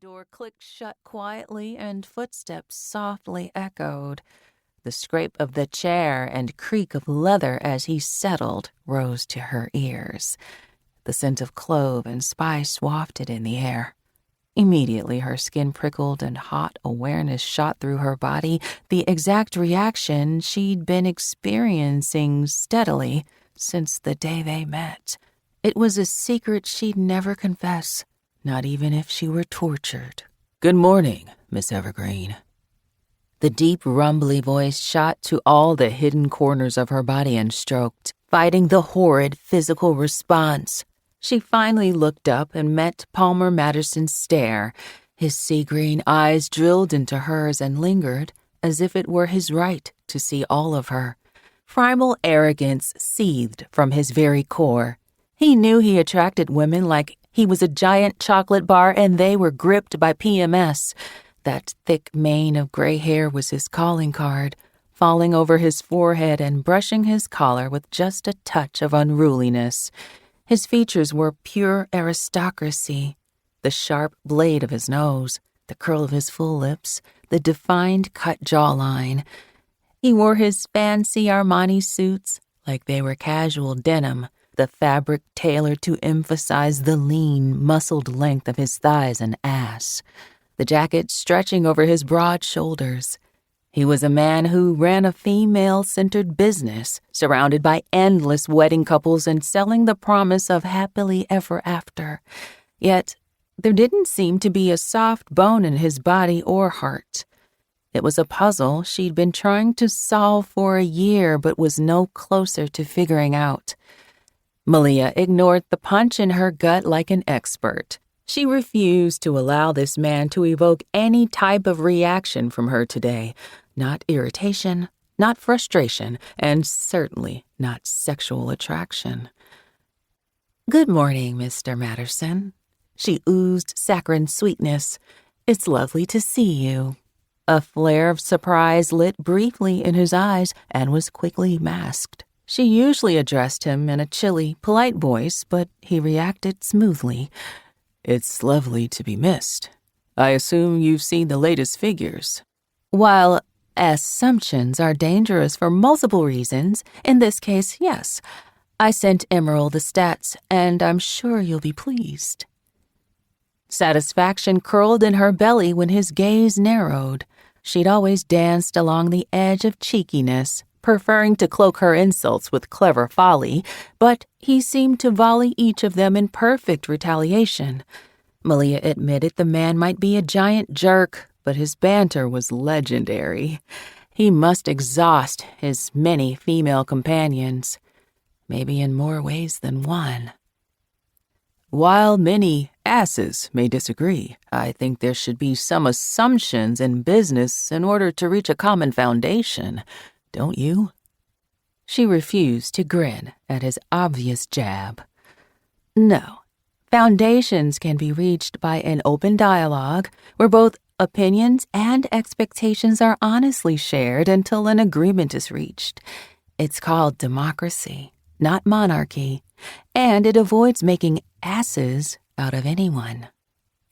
door clicked shut quietly and footsteps softly echoed. The scrape of the chair and creak of leather as he settled rose to her ears. The scent of clove and spice wafted in the air. Immediately her skin prickled and hot awareness shot through her body, the exact reaction she'd been experiencing steadily since the day they met. It was a secret she'd never confess, not even if she were tortured. "Good morning, Miss Evergreen." The deep, rumbly voice shot to all the hidden corners of her body and stroked, fighting the horrid physical response. She finally looked up and met Palmer Matterson's stare. His sea-green eyes drilled into hers and lingered, as if it were his right to see all of her. Primal arrogance seethed from his very core. He knew he attracted women like he was a giant chocolate bar and they were gripped by PMS. That thick mane of gray hair was his calling card, falling over his forehead and brushing his collar with just a touch of unruliness. His features were pure aristocracy. The sharp blade of his nose, the curl of his full lips, the defined cut jawline. He wore his fancy Armani suits like they were casual denim, the fabric tailored to emphasize the lean, muscled length of his thighs and ass, the jacket stretching over his broad shoulders. He was a man who ran a female-centered business, surrounded by endless wedding couples and selling the promise of happily ever after. Yet, there didn't seem to be a soft bone in his body or heart. It was a puzzle she'd been trying to solve for a year but was no closer to figuring out. Malia ignored the punch in her gut like an expert. She refused to allow this man to evoke any type of reaction from her today. Not irritation, not frustration, and certainly not sexual attraction. "Good morning, Mr. Matterson." She oozed saccharine sweetness. "It's lovely to see you." A flare of surprise lit briefly in his eyes and was quickly masked. She usually addressed him in a chilly, polite voice, but he reacted smoothly. "It's lovely to be missed. I assume you've seen the latest figures." While assumptions are dangerous for multiple reasons, in this case, yes. I sent Emerald the stats, and I'm sure you'll be pleased. Satisfaction curled in her belly when his gaze narrowed. She'd always danced along the edge of cheekiness, preferring to cloak her insults with clever folly, but he seemed to volley each of them in perfect retaliation. Malia admitted the man might be a giant jerk, but his banter was legendary. He must exhaust his many female companions, maybe in more ways than one. "While many asses may disagree, I think there should be some assumptions in business in order to reach a common foundation, don't you?" She refused to grin at his obvious jab. "No. Foundations can be reached by an open dialogue where both opinions and expectations are honestly shared until an agreement is reached. It's called democracy, not monarchy, and it avoids making asses out of anyone."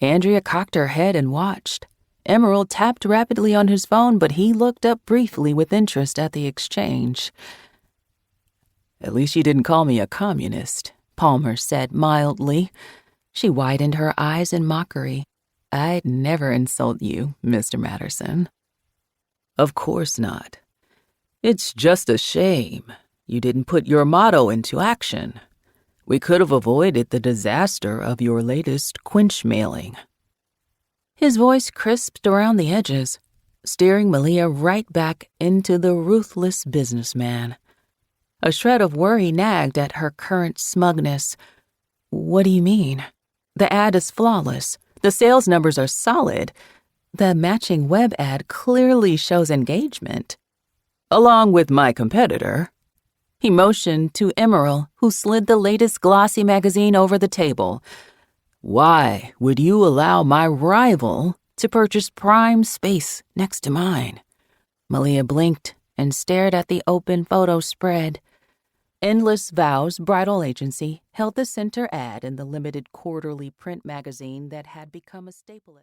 Andrea cocked her head and watched. Emerald tapped rapidly on his phone, but he looked up briefly with interest at the exchange. "At least you didn't call me a communist," Palmer said mildly. She widened her eyes in mockery. "I'd never insult you, Mr. Matterson." "Of course not. It's just a shame you didn't put your motto into action. We could have avoided the disaster of your latest quench mailing." His voice crisped around the edges, steering Malia right back into the ruthless businessman. A shred of worry nagged at her current smugness. "What do you mean? The ad is flawless. The sales numbers are solid. The matching web ad clearly shows engagement." "Along with my competitor." He motioned to Emerald, who slid the latest glossy magazine over the table. "Why would you allow my rival to purchase prime space next to mine?" Malia blinked and stared at the open photo spread. Endless Vows Bridal Agency held the center ad in the limited quarterly print magazine that had become a staple at